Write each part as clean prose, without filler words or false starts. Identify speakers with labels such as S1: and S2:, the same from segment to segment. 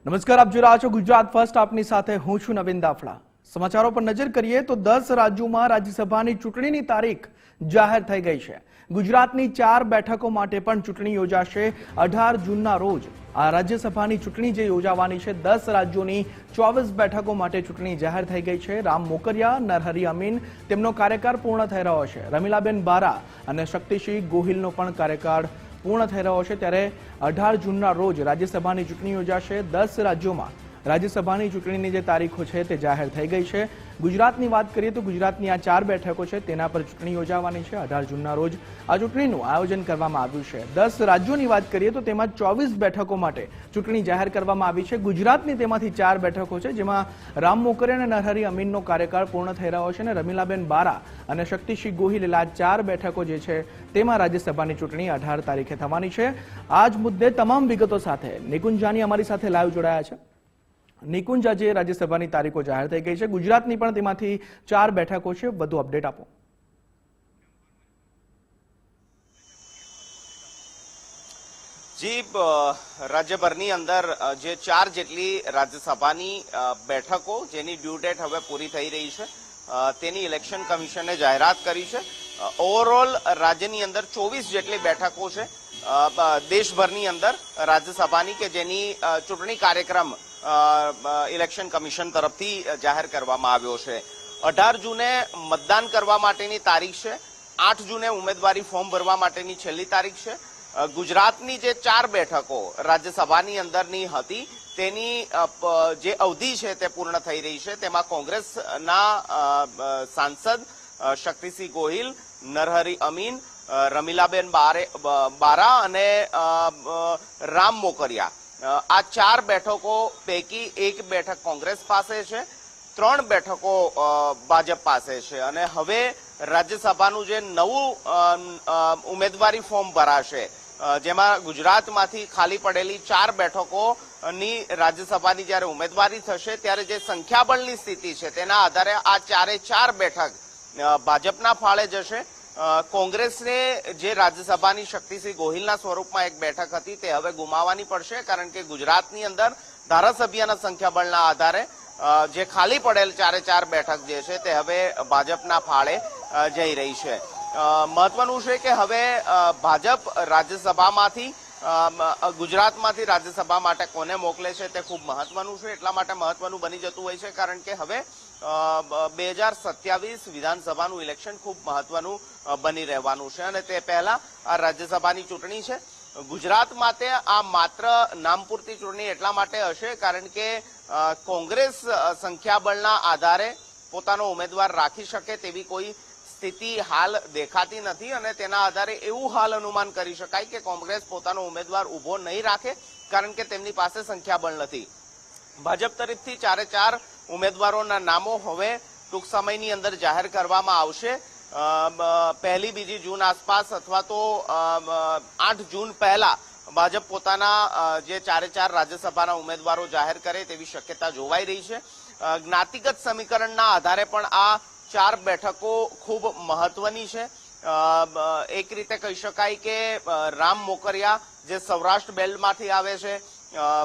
S1: નમસ્કાર, આપ જોઈ રહ્યા છો ગુજરાત ફર્સ્ટ. આપની સાથે હું છું નવીન દાફડા. સમાચારો પર નજર કરીએ તો 10 રાજ્યોમાં રાજ્યસભાની ચૂંટણીની તારીખ જાહેર થઈ ગઈ છે. ગુજરાતની 4 બેઠકો માટે પણ ચૂંટણી યોજાશે. 18 જૂનના રોજ આ રાજ્યસભાની ચૂંટણી જે યોજાવાની છે, 10 રાજ્યોની 24 બેઠકો માટે ચૂંટણી જાહેર થઈ ગઈ છે. રામ મોકરિયા, નરહરી અમીન તેમનો કાર્યકાળ પૂર્ણ થઈ રહ્યો છે. રમીલાબેન બારા અને શક્તિસિંહ ગોહિલનો પણ કાર્યકાળ પૂર્ણ થઈ રહ્યો છે. ત્યારે 18 જૂનના રોજ રાજ્યસભાની ચૂંટણી યોજાશે. 10 રાજ્યોમાં રાજ્યસભાની ચૂંટણીની જે તારીખો છે તે જાહેર થઈ ગઈ છે. ગુજરાતની વાત કરીએ તો ગુજરાતની આ 4 બેઠકો છે તેના પર ચૂંટણી યોજાવાની છે. 18 જૂનના રોજ આ ચૂંટણીનું આયોજન કરવામાં આવ્યું છે. 10 રાજ્યોની વાત કરીએ તો તેમાં 24 બેઠકો માટે ચૂંટણી જાહેર કરવામાં આવી છે. ગુજરાતની તેમાંથી 4 બેઠકો છે, જેમાં રામ મોકરિયા અને નરહરી અમીનનો કાર્યકાળ પૂર્ણ થઈ રહ્યો છે અને રમીલાબેન બારા અને શક્તિસિંહ ગોહિલ આ 4 બેઠકો જે છે તેમાં રાજ્યસભાની ચૂંટણી 18 તારીખે થવાની છે. આ જ મુદ્દે તમામ વિગતો સાથે નિકુંજ જાની અમારી સાથે લાઈવ જોડાયા છે. નિકુંજ, આજે રાજ્યસભાની તારીખો જાહેર થઈ ગઈ છે. ગુજરાતની પણ તેમાંથી 4 બેઠકો છે. વધુ અપડેટ આપો.
S2: જી, રાજ્યભરની અંદર જે 4 જેટલી રાજ્યસભાની બેઠકો જેની ડ્યુ ડેટ હવે પૂરી થઈ રહી છે તેની ઇલેક્શન કમિશને જાહેરાત કરી છે. ઓવરઓલ રાજ્યની અંદર 24 જેટલી બેઠકો છે દેશભરની અંદર રાજ્યસભાની કે જેની ચૂંટણી કાર્યક્રમ ઇલેક્શન કમિશન તરફથી જાહેર કરવામાં આવ્યો છે. 18 જૂને મતદાન કરવા માટેની તારીખ છે. 8 જૂને ઉમેદવારી ફોર્મ ભરવા માટેની છેલ્લી તારીખ છે. ગુજરાતની જે 4 બેઠકો રાજ્યસભાની અંદરની હતી તેની જે અવધિ છે તે પૂર્ણ થઈ રહી છે. તેમાં કોંગ્રેસના સાંસદ શક્તિસિંહ ગોહિલ, નરહરી અમીન, રમીલાબેન બારા અને રામ મોકરિયા, આ 4 બેઠકો પૈકી 1 બેઠક કોંગ્રેસ પાસે છે, 3 બેઠકો ભાજપ પાસે છે. અને હવે રાજ્યસભાનું જે નવું ઉમેદવારી ફોર્મ ભરાશે, જેમાં ગુજરાતમાંથી ખાલી પડેલી 4 બેઠકોની રાજ્યસભાની જ્યારે ઉમેદવારી થશે ત્યારે જે સંખ્યાબળની સ્થિતિ છે તેના આધારે આ 4 બેઠક ભાજપના ફાળે જશે. કોંગ્રેસને જે રાજ્યસભાની શક્તિસિંહ ગોહિલના સ્વરૂપમાં 1 બેઠક હતી તે હવે ગુમાવવાની પડશે, કારણ કે ગુજરાતની અંદર ધારાસભ્યના સંખ્યાબળના આધારે જે ખાલી પડેલ 4 બેઠક જે છે તે હવે ભાજપના ફાળે જઈ રહી છે. મહત્વનું છે કે હવે ભાજપ રાજ્યસભામાંથી ગુજરાતમાંથી રાજ્યસભા માટે કોને મોકલે છે તે ખૂબ મહત્વનું છે. એટલા માટે મહત્વનું બની જતું હોય છે કારણ કે હવે 2027 વિધાનસભાનું ઇલેક્શન ખૂબ મહત્વનું બની રહેવાનું છે અને તે પહેલા આ રાજ્યસભાની ચૂંટણી છે. ગુજરાત માટે આ માત્ર નામ પૂરતી ચૂંટણી એટલા માટે હશે કારણ કે કોંગ્રેસ સંખ્યાબળના આધારે પોતાનો ઉમેદવાર રાખી શકે તેવી કોઈ સ્થિતિ હાલ દેખાતી નથી અને તેના આધારે એવું હાલ અનુમાન કરી શકાય કે કોંગ્રેસ પોતાનો ઉમેદવાર ઉભો નહીં રાખે કારણ કે તેમની પાસે સંખ્યાબળ નથી. ભાજપ તરફથી 4 ઉમેદવારોના નામો હવે ટૂંક સમયની અંદર જાહેર કરવામાં આવશે. 1-2 જૂન આસપાસ અથવા તો 8 જૂન પહેલા ભાજપ પોતાના જે 4 રાજ્યસભાના ઉમેદવારો જાહેર કરે તેવી શક્યતા જોવાઈ રહી છે. જ્ઞાતિગત સમીકરણના આધારે પણ આ 4 બેઠકો ખૂબ મહત્વની છે. એક રીતે કહી શકાય કે રામ મોકરિયા જે સૌરાષ્ટ્ર બેલ્ટમાંથી આવે છે,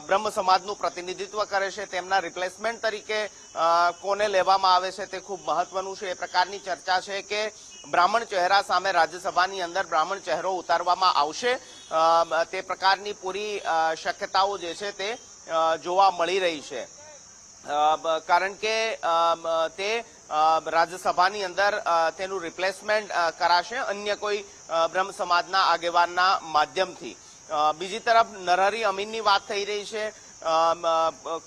S2: બ્રહ્મ સમાજનું પ્રતિનિધિત્વ કરે છે, તેમના રિપ્લેસમેન્ટ તરીકે કોને લેવામાં આવે છે તે ખૂબ મહત્વનું છે. એ પ્રકારની ચર્ચા છે કે બ્રાહ્મણ ચહેરા સામે રાજ્યસભાની અંદર બ્રાહ્મણ ચહેરો ઉતારવામાં આવશે. તે પ્રકારની પૂરી શક્યતાઓ જે છે તે જોવા મળી રહી છે કારણ કે તે રાજ્યસભાની અંદર તેનું રિપ્લેસમેન્ટ કરાશે અન્ય કોઈ બ્રહ્મ સમાજના આગેવાનના માધ્યમથી. બીજી તરફ નરહરી અમીનની વાત થઈ રહી છે.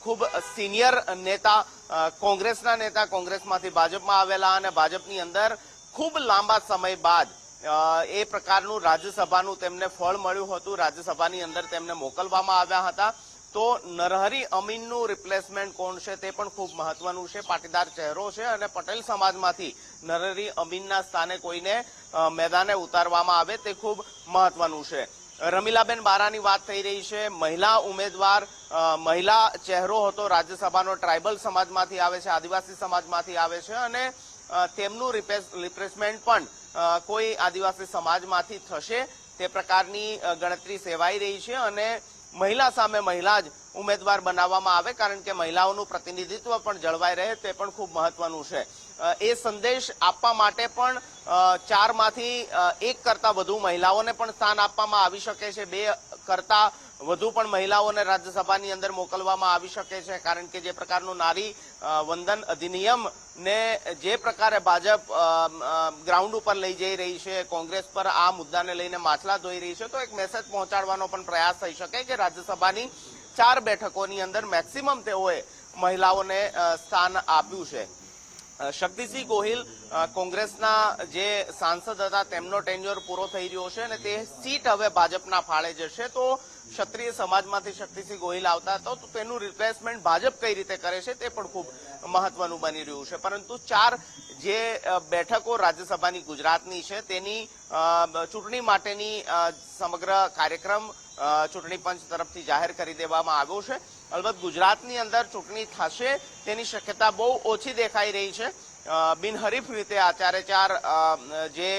S2: ખૂબ સિનિયર નેતા, કોંગ્રેસના નેતા, કોંગ્રેસમાંથી ભાજપમાં આવેલા અને ભાજપની અંદર ખૂબ લાંબા સમય બાદ એ પ્રકારનું રાજ્યસભાનું તેમને ફળ મળ્યું હતું. રાજ્યસભાની અંદર તેમને મોકલવામાં આવ્યા હતા. તો નરહરી અમીનનું રિપ્લેસમેન્ટ કોણ છે તે પણ ખૂબ મહત્વનું છે. પાટીદાર ચહેરો છે અને પટેલ સમાજમાંથી નરહરી અમીનના સ્થાને કોઈને મેદાને ઉતારવામાં આવે તે ખૂબ મહત્વનું છે. રમીલાબેન બારાની વાત થઈ રહી છે. મહિલા ઉમેદવાર, મહિલા ચહેરો હતો રાજ્યસભાનો. ટ્રાઇબલ સમાજમાંથી આવે છે, આદિવાસી સમાજમાંથી આવે છે અને તેમનું રિપ્લેસમેન્ટ પણ કોઈ આદિવાસી સમાજમાંથી થશે તે પ્રકારની ગણતરી સેવાઈ રહી છે અને મહિલા સામે મહિલા જ ઉમેદવાર બનાવવામાં આવે, કારણ કે મહિલાઓનું પ્રતિનિધિત્વ પણ જળવાઈ રહે તે પણ ખૂબ મહત્વનું છે. એ સંદેશ આપવા માટે પણ 4 માંથી 1 કરતા વધુ મહિલાઓને પણ સ્થાન આપવામાં આવી શકે છે. 2 કરતા વધુ પણ મહિલાઓને રાજ્યસભાની અંદર મોકલવામાં આવી શકે છે, કારણ કે જે પ્રકારનું નારી વંદન અધિનિયમ ને જે પ્રકારે ભાજપ ગ્રાઉન્ડ ઉપર લઈ જઈ રહી છે, કોંગ્રેસ પર આ મુદ્દાને લઈને માછલા ધોઈ રહી છે, તો એક મેસેજ પહોંચાડવાનો પણ પ્રયાસ થઈ શકે કે રાજ્યસભાની 4 બેઠકોની અંદર મેક્સિમમ તેઓએ મહિલાઓને સ્થાન આપ્યું છે. શક્તિસિંહ ગોહિલ કોંગ્રેસના જે સાંસદ હતા તેમનો ટેન્યોર પૂરો થઈ રહ્યો છે અને તે સીટ હવે ભાજપના ફાળે જશે, તો ક્ષત્રિય સમાજમાંથી શક્તિસિંહ ગોહિલ આવતા હતા તો તેનું રિપ્લેસમેન્ટ ભાજપ કઈ રીતે કરે છે તે પણ ખૂબ મહત્વનું બની રહ્યું છે. પરંતુ 4 જે બેઠકો રાજ્યસભાની ગુજરાતની છે તેની ચૂંટણી માટેની સમગ્ર કાર્યક્રમ ચૂંટણી પંચ તરફથી જાહેર કરી દેવામાં આવ્યો છે. અલબત્ત ગુજરાતની અંદર ચૂંટણી થશે તેની શક્યતા બહુ ઓછી દેખાઈ રહી છે. બિનહરીફ રીતે આ 4 જે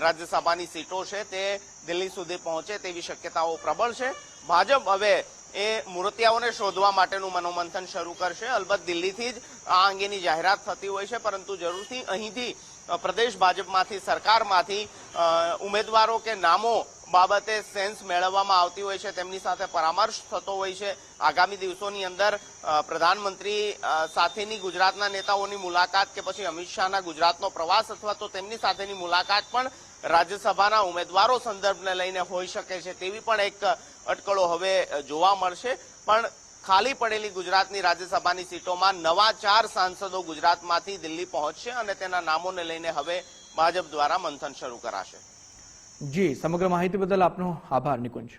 S2: રાજ્યસભાની સીટો છે તે દિલ્હી સુધી પહોંચે તેવી શક્યતાઓ પ્રબળ છે. ભાજપ હવે એ મૂર્તિયાઓને શોધવા માટેનું મનોમંથન શરૂ કરશે. અલબત્ત દિલ્હીથી જ આ અંગેની જાહેરાત થતી હોય છે, પરંતુ જરૂરથી અહીંથી પ્રદેશ ભાજપમાંથી, સરકારમાંથી ઉમેદવારો કે નામો બાબતે સેન્સ મેળવવામાં આવતી હોય છે, તેમની સાથે પરામર્શ થતો હોય છે. આગામી દિવસોની અંદર પ્રધાનમંત્રી સાથેની ગુજરાતના નેતાઓની મુલાકાત કે પછી અમિત શાહના ગુજરાતનો પ્રવાસ અથવા તો તેમની સાથેની મુલાકાત પણ રાજ્યસભાના ઉમેદવારો સંદર્ભને લઈને હોઈ શકે છે, તેવી પણ એક અટકળો હવે જોવા મળશે. પણ ખાલી પડેલી ગુજરાતની રાજ્યસભાની સીટોમાં નવા 4 સાંસદો ગુજરાતમાંથી દિલ્હી પહોંચશે અને તેના નામોને લઈને હવે ભાજપ દ્વારા મંથન શરૂ કરાશે.
S1: જી, સમગ્ર માહિતી બદલ આપનો આભાર નિકુંજ.